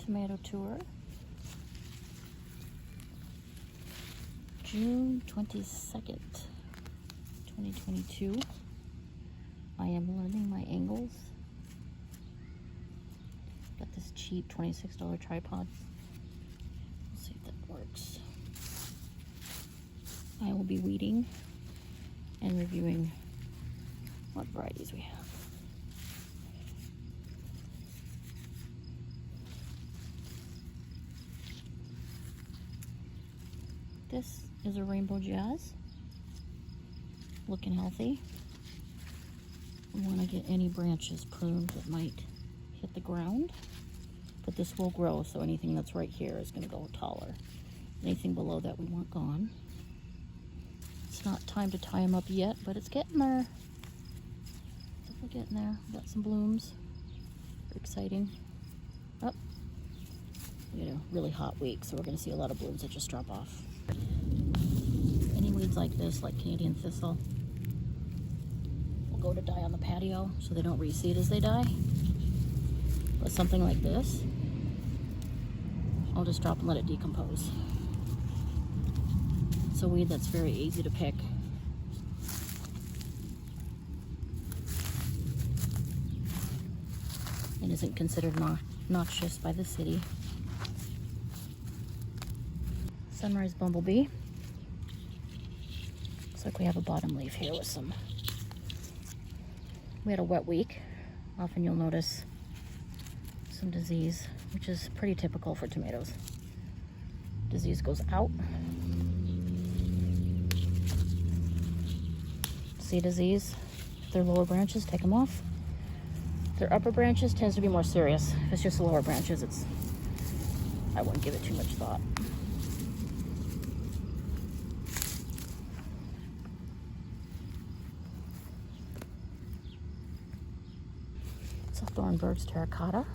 tomato tour. June 22nd, 2022. I am learning my angles. Got this cheap $26 tripod. Let's see if that works. I will be weeding and reviewing what varieties we have. This is a Rainbow Jazz, looking healthy. I want to get any branches pruned that might hit the ground, but this will grow, so anything that's right here is going to go taller. Anything below that we want gone. It's not time to tie them up yet, but it's getting there. Definitely getting there. Got some blooms. Exciting. Oh, really hot week, so we're going to see a lot of blooms that just drop off. Any weeds like this, like Canadian thistle, will go to die on the patio, so they don't reseed as they die. But something like this, I'll just drop and let it decompose. It's a weed that's very easy to pick. And isn't considered noxious by the city. Sunrise bumblebee. Looks like we have a bottom leaf here with some. We had a wet week. Often you'll notice some disease, which is pretty typical for tomatoes. Disease goes out. See disease? If they're lower branches, take them off. If they're upper branches, tends to be more serious. If it's just the lower branches, I wouldn't give it too much thought. It's a Thornburg's terracotta.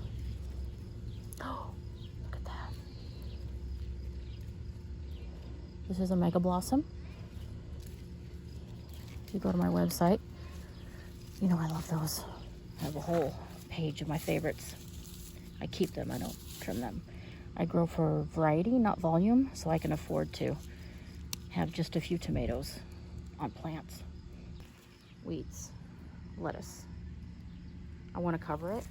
Oh, look at that. This is a mega blossom. If you go to my website, I love those. I have a whole page of my favorites. I keep them, I don't trim them. I grow for variety, not volume, so I can afford to have just a few tomatoes on plants. Weeds, lettuce. I want to cover it.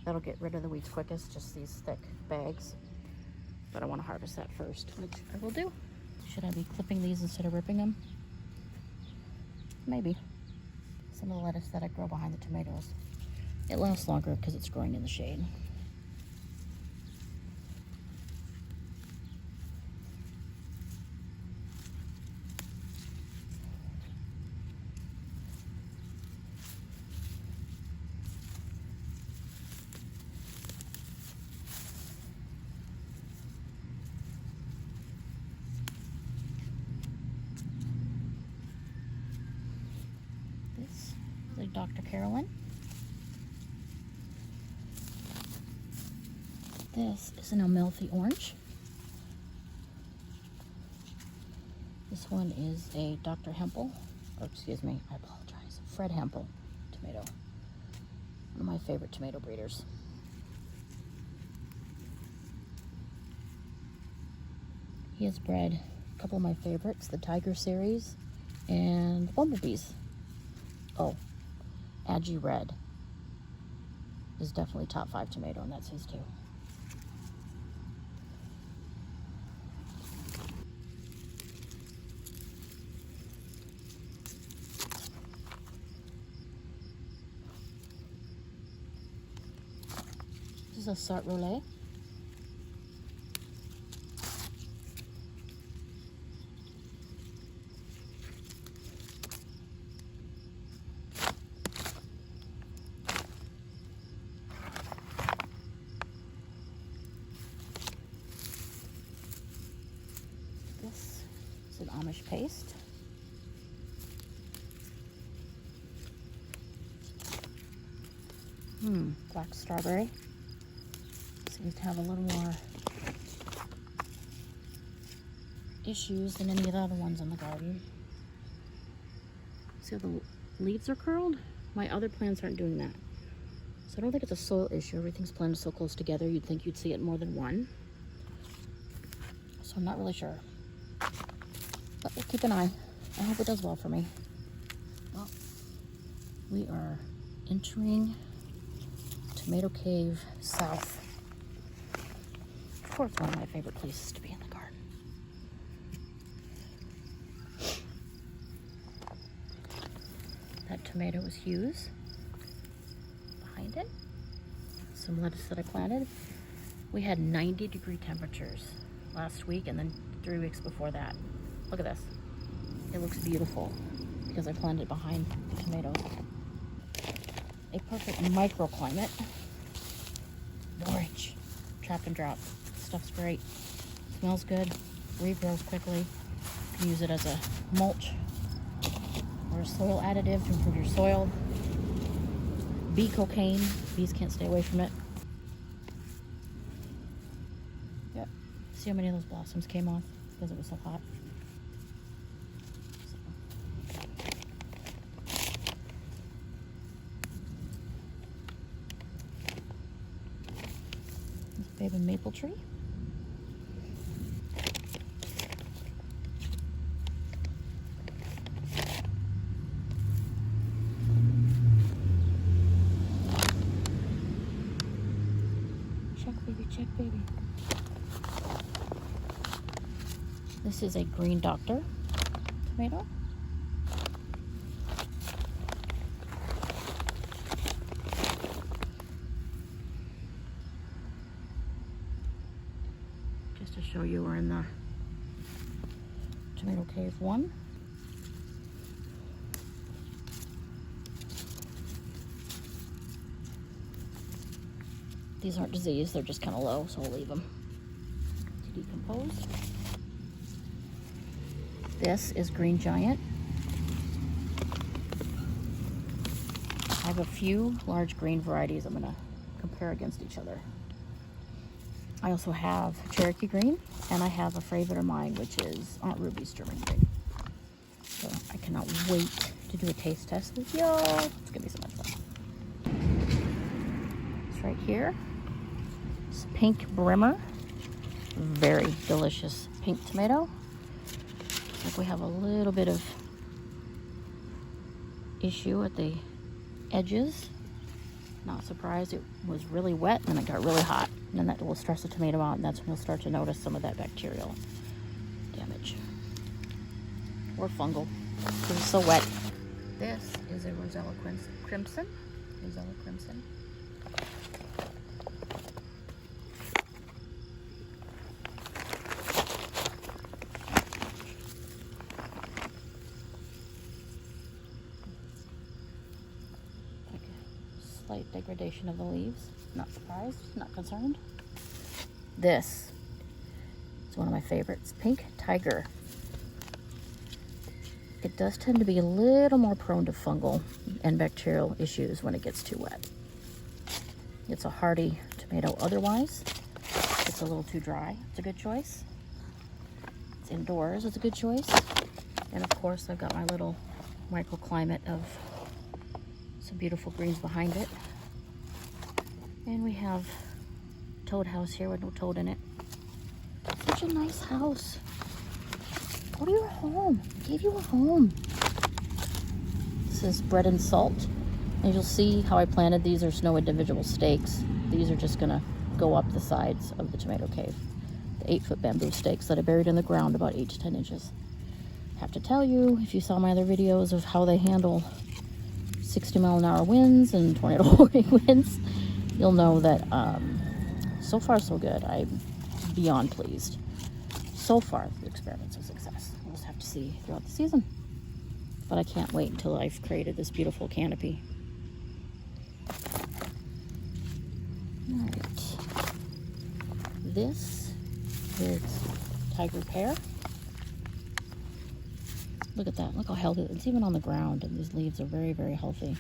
That'll get rid of the weeds quickest, just these thick bags. But I want to harvest that first, which I will do. Should I be clipping these instead of ripping them? Maybe. Some of the lettuce that I grow behind the tomatoes. It lasts longer because it's growing in the shade. Like Dr. Carolyn. This is an Amalfi orange. This one is a Dr. Hempel, or excuse me, I apologize, Fred Hempel tomato. One of my favorite tomato breeders. He has bred a couple of my favorites, the Tiger series and the bumblebees. Oh, Agi Red is definitely top 5 tomato, and that's his too. This is a Sartre Roulette. This is an Amish paste. Black strawberry. Seems to have a little more issues than any of the other ones in the garden. See how the leaves are curled? My other plants aren't doing that. So I don't think it's a soil issue. Everything's planted so close together, you'd think you'd see it more than one. So I'm not really sure. But we'll keep an eye. I hope it does well for me. Well, we are entering Tomato Cave South. Of course, one of my favorite places to be in the garden. That tomato is Hughes. Behind it, some lettuce that I planted. We had 90-degree temperatures last week, and then 3 weeks before that. Look at this. It looks beautiful because I planted it behind the tomatoes. A perfect microclimate. Borage, trap and drop. Stuff's great. Smells good. Regrows quickly. You can use it as a mulch or a soil additive to improve your soil. Bee cocaine. Bees can't stay away from it. Yep. See how many of those blossoms came off because it was so hot. This baby maple tree. Check, baby. This is a green doctor tomato. Just to show you, we're in the Tomato Cave 1. These aren't diseased, they're just kind of low, so I'll leave them to decompose. This is Green Giant. I have a few large green varieties I'm going to compare against each other. I also have Cherokee Green, and I have a favorite of mine, which is Aunt Ruby's German Green. So I cannot wait to do a taste test with y'all. It's going to be so much fun. It's right here. It's pink Brimmer. Very delicious pink tomato. Looks like we have a little bit of issue at the edges. Not surprised. It was really wet and then it got really hot. And then that will stress the tomato out, and that's when you'll start to notice some of that bacterial damage. Or fungal. Because it's so wet. This is a Rosella Crimson. Rosella Crimson. Slight degradation of the leaves. Not surprised, not concerned. This is one of my favorites, Pink Tiger. It does tend to be a little more prone to fungal and bacterial issues when it gets too wet. It's a hardy tomato otherwise. It's a little too dry. It's a good choice. It's indoors. It's a good choice. And of course, I've got my little microclimate of some beautiful greens behind it. And we have Toad House here with no toad in it. Such a nice house. Go to your home. I gave you a home. This is Bread and Salt. As you'll see how I planted these, there's no individual stakes. These are just gonna go up the sides of the tomato cave. The 8-foot bamboo stakes that I buried in the ground about 8 to 10 inches. Have to tell you, if you saw my other videos of how they handle 60-mile-an-hour winds and tornado winds, you'll know that so far so good. I'm beyond pleased. So far, the experiment's a success. We'll just have to see throughout the season. But I can't wait until I've created this beautiful canopy. All right. This is Tiger Pear. Look at that. Look how healthy. It's even on the ground, and these leaves are very, very healthy.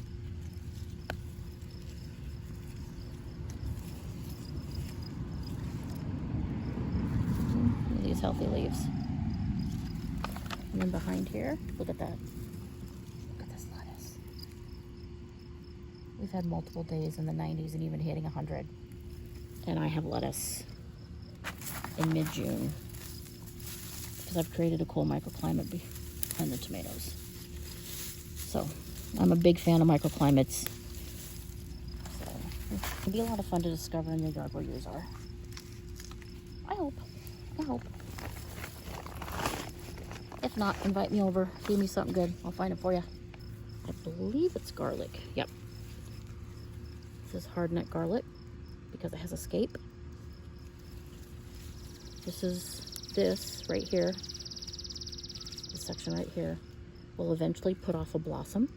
Look at these healthy leaves. And then behind here, look at that. Look at this lettuce. We've had multiple days in the 90s and even hitting 100. And I have lettuce in mid-June because I've created a cool microclimate behind the tomatoes. So I'm a big fan of microclimates. So it can be a lot of fun to discover in your yard where yours are. I hope. If not, invite me over. Give me something good. I'll find it for you. I believe it's garlic. Yep. This is hardneck garlic because it has a scape. This right here, this section right here, will eventually put off a blossom.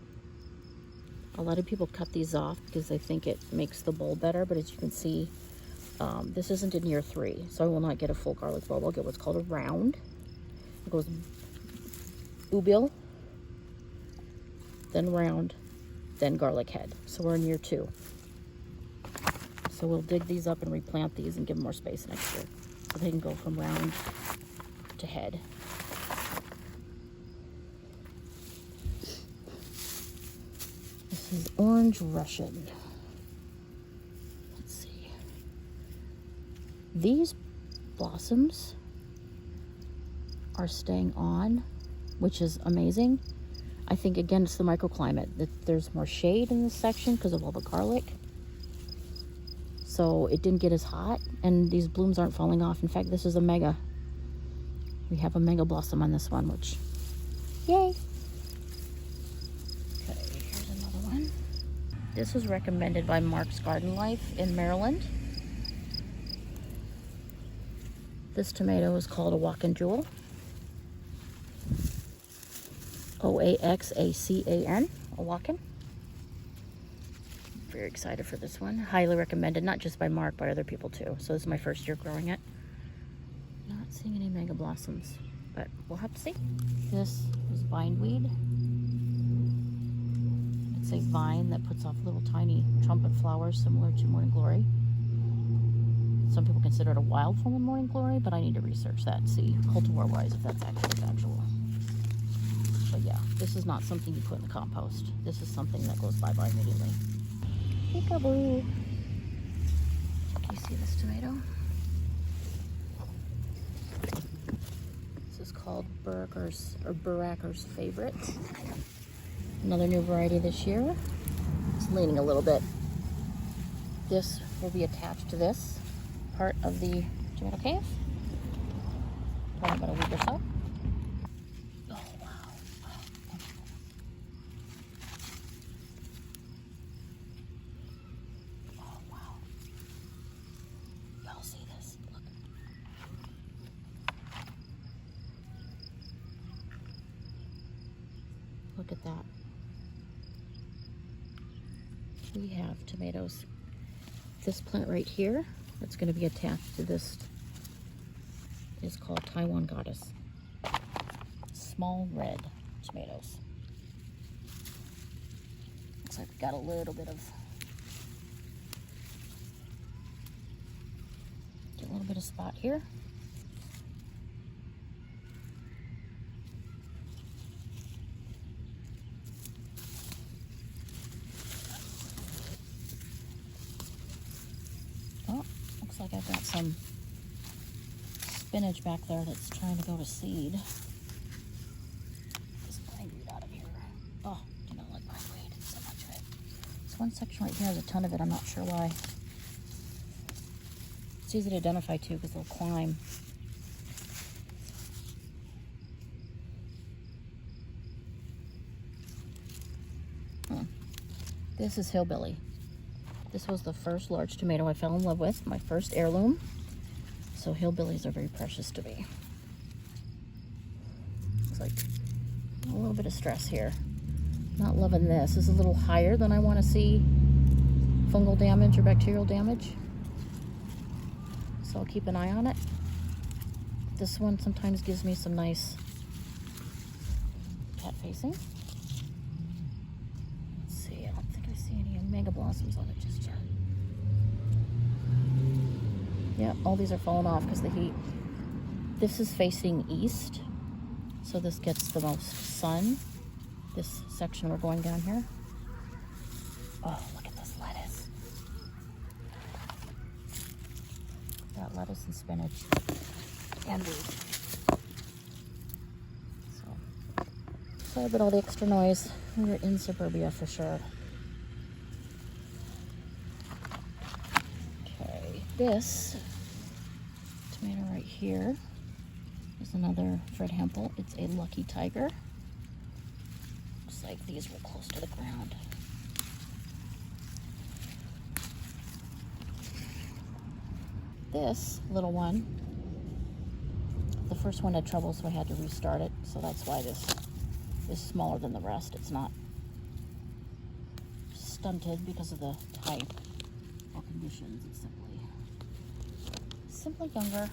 A lot of people cut these off because they think it makes the bulb better, but as you can see, this isn't in year 3, so I will not get a full garlic bulb. I'll get what's called a round. It goes ubil, then round, then garlic head. So we're in year 2. So we'll dig these up and replant these and give them more space next year, so they can go from round to head. This is orange Russian. Let's see. These blossoms are staying on, which is amazing. I think, again, it's the microclimate. That there's more shade in this section because of all the garlic. So it didn't get as hot, and these blooms aren't falling off. In fact, this is a mega. We have a mega blossom on this one, which, yay. Okay, here's another one. This was recommended by Mark's Garden Life in Maryland. This tomato is called a Walkin' Jewel. Oaxacan, a Walkin'. Very excited for this one. Highly recommended, not just by Mark, but other people too. So this is my first year growing it. Not seeing any mega blossoms, but we'll have to see. This is bindweed. It's a vine that puts off little tiny trumpet flowers similar to morning glory. Some people consider it a wild form of morning glory, but I need to research that and see cultivar-wise if that's actually factual. But yeah, this is not something you put in the compost. This is something that goes bye-bye immediately. Peekaboo. Can you see this tomato? This is called Baracker's Favorite. Another new variety this year. It's leaning a little bit. This will be attached to this part of the tomato cave. Probably about a week or so. Look at that. We have tomatoes. This plant right here, that's going to be attached to this, is called Taiwan Goddess. Small red tomatoes. Looks like we got a little bit of spot here. Looks like I've got some spinach back there that's trying to go to seed. This bindweed out of here. Oh, do not like bindweed. So much of it. This one section right here has a ton of it. I'm not sure why. It's easy to identify too because they'll climb. This is Hillbilly. This was the first large tomato I fell in love with, my first heirloom. So hillbillies are very precious to me. Looks like a little bit of stress here. Not loving this. This is a little higher than I want to see fungal damage or bacterial damage. So I'll keep an eye on it. This one sometimes gives me some nice cat facing. Mega blossoms on it just yet. Yeah, all these are falling off because of the heat. This is facing east, so this gets the most sun. This section we're going down here. Oh, look at this got lettuce and spinach and wheat. So, sorry about all the extra noise. We were in suburbia for sure. Okay, this tomato right here is another Fred Hempel. It's a Lucky Tiger. Looks like these were close to the ground. This little one, the first one had trouble, so I had to restart it. So that's why this is smaller than the rest. It's not stunted because of the type or conditions. It's simply younger.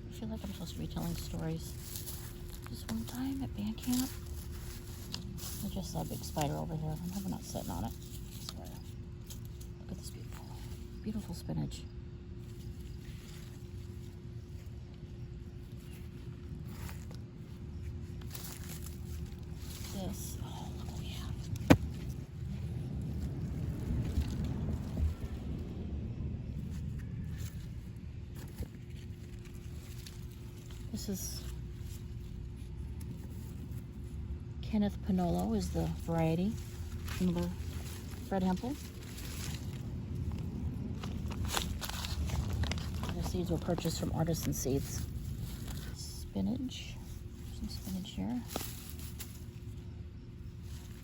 I feel like I'm supposed to be telling stories. This one time at band camp, I just saw a big spider over here. I'm never not sitting on it. I swear. Look at this beautiful spinach. This, oh, look what we have. This is Kenneth Pinolo is the variety. Another Fred Hempel. The seeds were purchased from Artisan Seeds. Spinach. Some spinach here.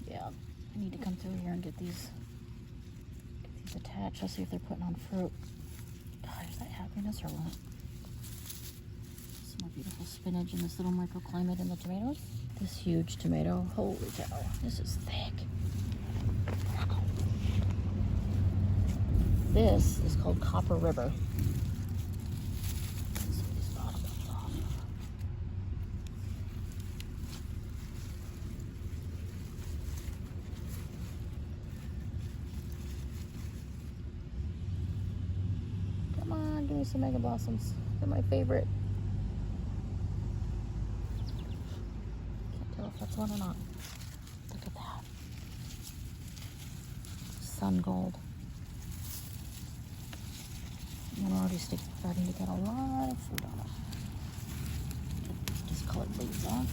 Yeah, I need to come through here and get these attached. I'll see if they're putting on fruit. God, is that happiness or what? Some more beautiful spinach in this little microclimate in the tomatoes. This huge tomato, holy cow, this is thick. Wow. This is called Copper River. Come on, give me some mega blossoms. They're my favorite. Can't tell if that's one or not. Look at that. Sun gold. And we're already starting to get a lot of fruit on it. Get these discolored leaves off.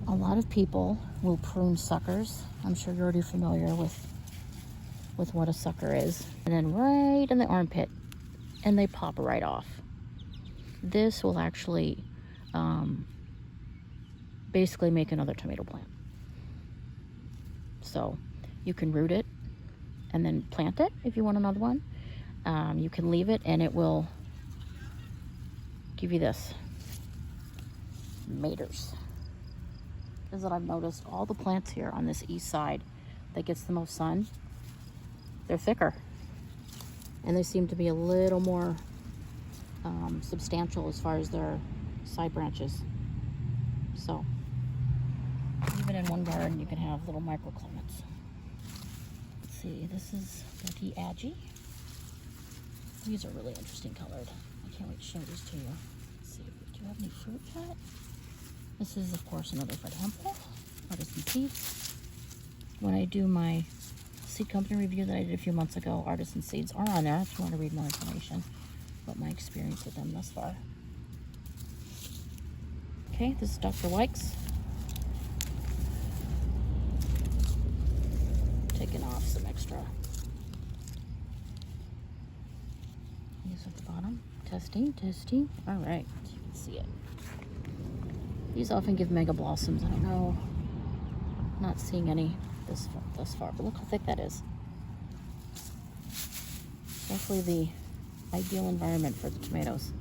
A lot of people will prune suckers. I'm sure you're already familiar with what a sucker is. And then right in the armpit, and they pop right off. This will actually basically make another tomato plant. So you can root it and then plant it if you want another one. You can leave it and it will give you this. Maters. Is that I've noticed all the plants here on this east side that gets the most sun, they're thicker. And they seem to be a little more substantial as far as their side branches. So, even in one garden, you can have little microclimates. Let's see, this is Becky Aggie. These are really interesting colored. I can't wait to show these to you. Let's see, do you have any fruit yet? This is, of course, another Fred Hempel. Artisan Seeds. When I do my seed company review that I did a few months ago, Artisan Seeds are on there if you want to read more information about my experience with them thus far. Okay, this is Dr. Wykes. Taking off some extra leaves at the bottom. Testing. All right, you can see it. These often give mega blossoms. I don't know. Not seeing any thus far, but look how thick that is. Definitely the ideal environment for the tomatoes.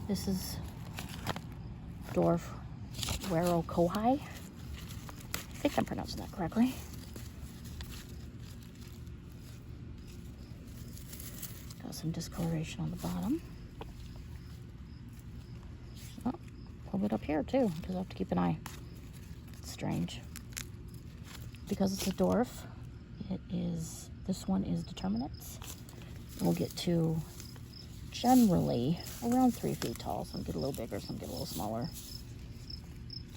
This is Dwarf Wero Kohai. I think I'm pronouncing that correctly. Got some discoloration on the bottom. Oh, a little bit up here too, because I have to keep an eye. It's strange. Because it's a dwarf, this one is determinants. We'll get to generally around 3 feet tall. Some get a little bigger, some get a little smaller.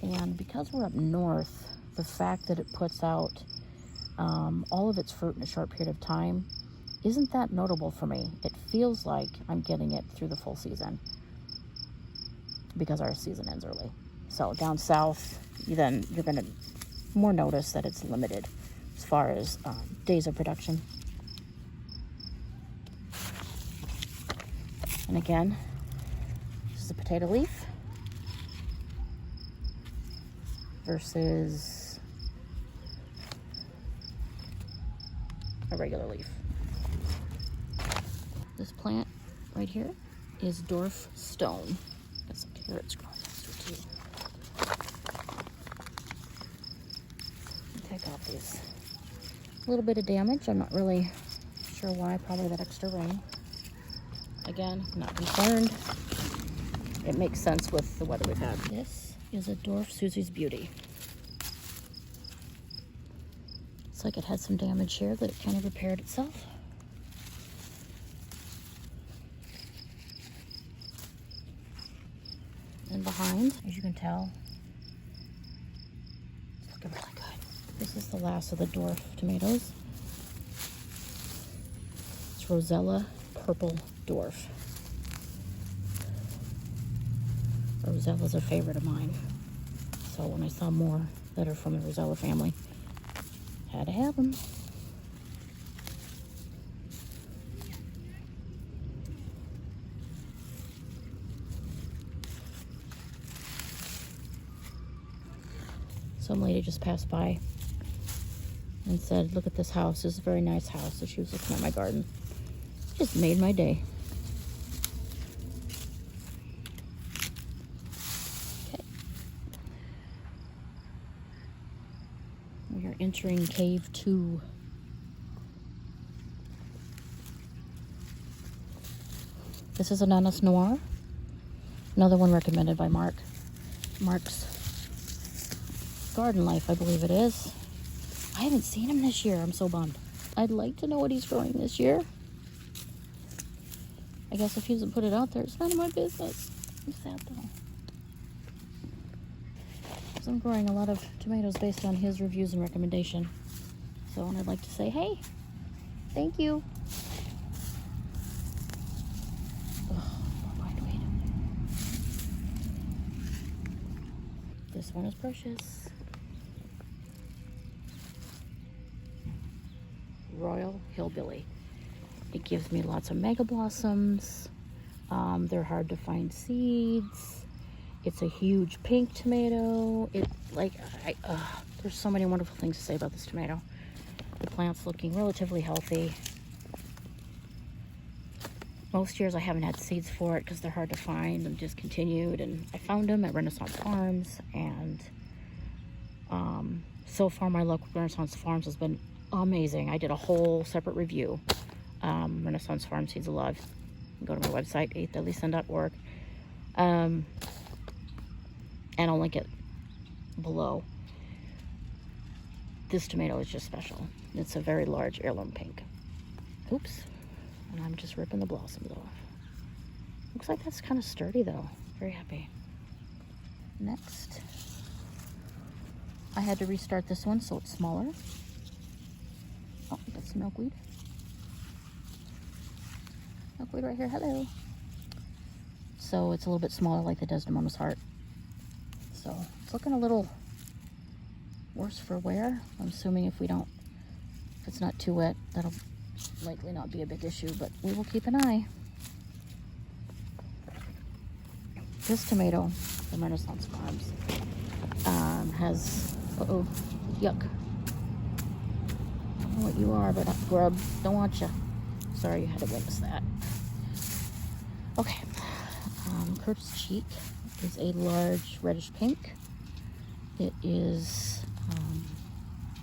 And because we're up north, the fact that it puts out all of its fruit in a short period of time isn't that notable for me. It feels like I'm getting it through the full season because our season ends early. So down south, then you're going to more notice that it's limited as far as days of production. And again, this is a potato leaf versus a regular leaf. This plant right here is dwarf stone. Got some carrots growing next to it too. Take off these. A little bit of damage. I'm not really sure why. Probably that extra rain. Again, not concerned. It makes sense with the weather we've had. This is a dwarf Susie's Beauty. It's like it had some damage here that it kind of repaired itself. And behind, as you can tell, it's looking really good. This is the last of the dwarf tomatoes. It's Rosella Purple Dwarf. Rosella's a favorite of mine. So when I saw more that are from the Rosella family, had to have them. Some lady just passed by and said, "Look at this house. This is a very nice house." So she was looking at my garden. Just made my day. Okay. We are entering cave 2. This is Ananas Noir. Another one recommended by Mark. Mark's Garden Life, I believe it is. I haven't seen him this year. I'm so bummed. I'd like to know what he's growing this year. I guess if he doesn't put it out there, it's none of my business. I'm sad though. Because I'm growing a lot of tomatoes based on his reviews and recommendation. So, and I'd like to say, hey, thank you. More bindweed. This one is precious. Royal Hillbilly. It gives me lots of mega blossoms. They're hard to find seeds. It's a huge pink tomato. There's so many wonderful things to say about this tomato. The plant's looking relatively healthy. Most years I haven't had seeds for it because they're hard to find and discontinued. And I found them at Renaissance Farms. And so far my luck with Renaissance Farms has been amazing. I did a whole separate review. Renaissance Farm Seeds of Love. Go to my website, 8thelisun.org. And I'll link it below. This tomato is just special. It's a very large heirloom pink. Oops. And I'm just ripping the blossoms off. Looks like that's kind of sturdy though. Very happy. Next. I had to restart this one so it's smaller. Oh, we got some milkweed. Milkweed right here, hello. So it's a little bit smaller like the Desdemona's Heart. So it's looking a little worse for wear. I'm assuming if it's not too wet, that'll likely not be a big issue, but we will keep an eye. This tomato from Renaissance Farms has, yuck. I don't know what you are, but grub, don't want you. Sorry you had to witness that. Okay, Curtis Cheek is a large reddish pink. It is,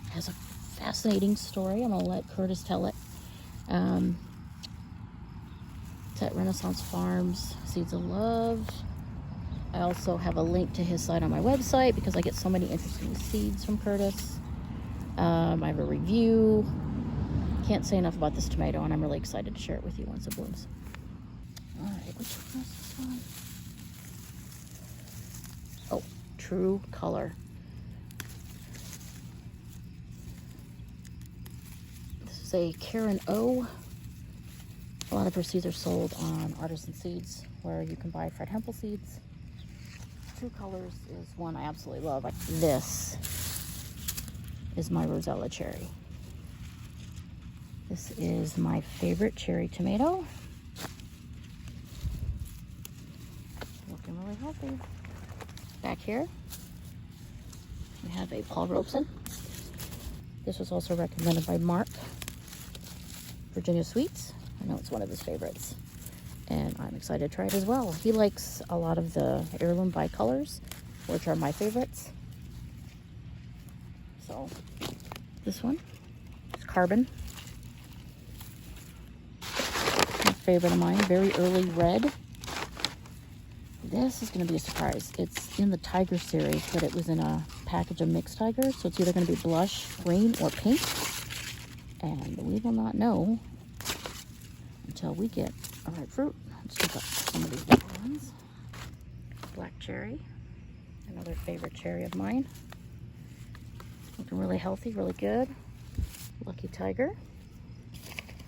has a fascinating story. I'm gonna let Curtis tell it. It's at Renaissance Farms, Seeds of Love. I also have a link to his site on my website because I get so many interesting seeds from Curtis. I have a review. Can't say enough about this tomato, and I'm really excited to share it with you once it blooms. Alright, which one is this one? Oh, True Color. This is a Karen O. A lot of her seeds are sold on Artisan Seeds, where you can buy Fred Hempel seeds. True Colors is one I absolutely love. This is my Rosella cherry. This is my favorite cherry tomato. Looking really healthy. Back here, we have a Paul Robeson. This was also recommended by Mark. Virginia Sweets. I know it's one of his favorites. And I'm excited to try it as well. He likes a lot of the heirloom bicolors, which are my favorites. So, this one is Carbon. My favorite of mine, very early red. This is going to be a surprise. It's in the Tiger series, but it was in a package of mixed Tigers, so it's either going to be blush, green, or pink. And we will not know until we get a ripe fruit. Let's check out some of these different ones. Black cherry, another favorite cherry of mine. Looking really healthy, really good. Lucky Tiger,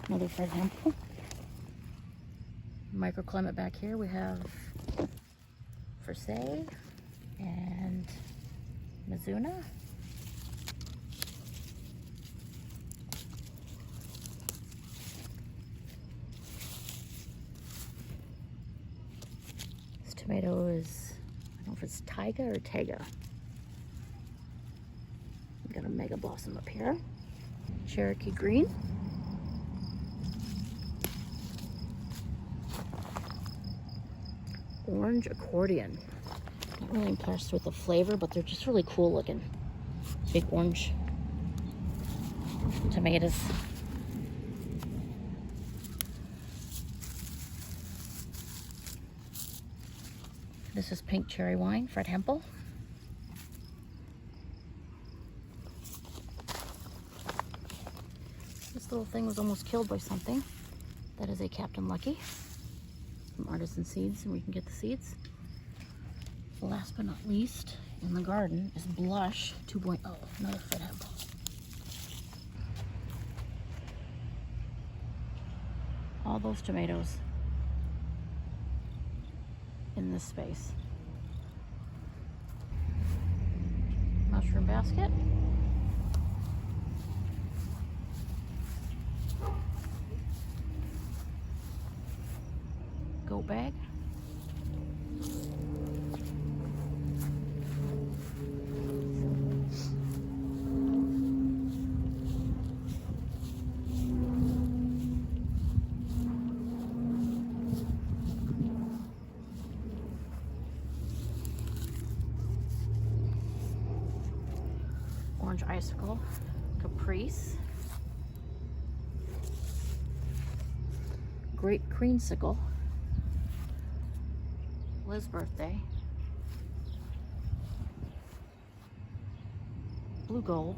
another Fred Hempel. Microclimate back here, we have Forsay and Mizuna. This tomato is, I don't know if it's Taiga or Tega. We've got a mega blossom up here. Cherokee green. Orange accordion. Not really impressed with the flavor, but they're just really cool looking. Big orange tomatoes. This is pink cherry wine, Fred Hempel. This little thing was almost killed by something. That is a Captain Lucky from Artisan Seeds, and we can get the seeds. Last but not least, in the garden is Blush 2.0, another Fred Hempel. All those tomatoes in this space. Mushroom basket. Goat bag. Orange icicle, caprice, grape creamsicle, Liz's birthday, blue gold,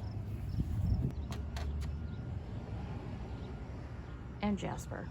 and jasper.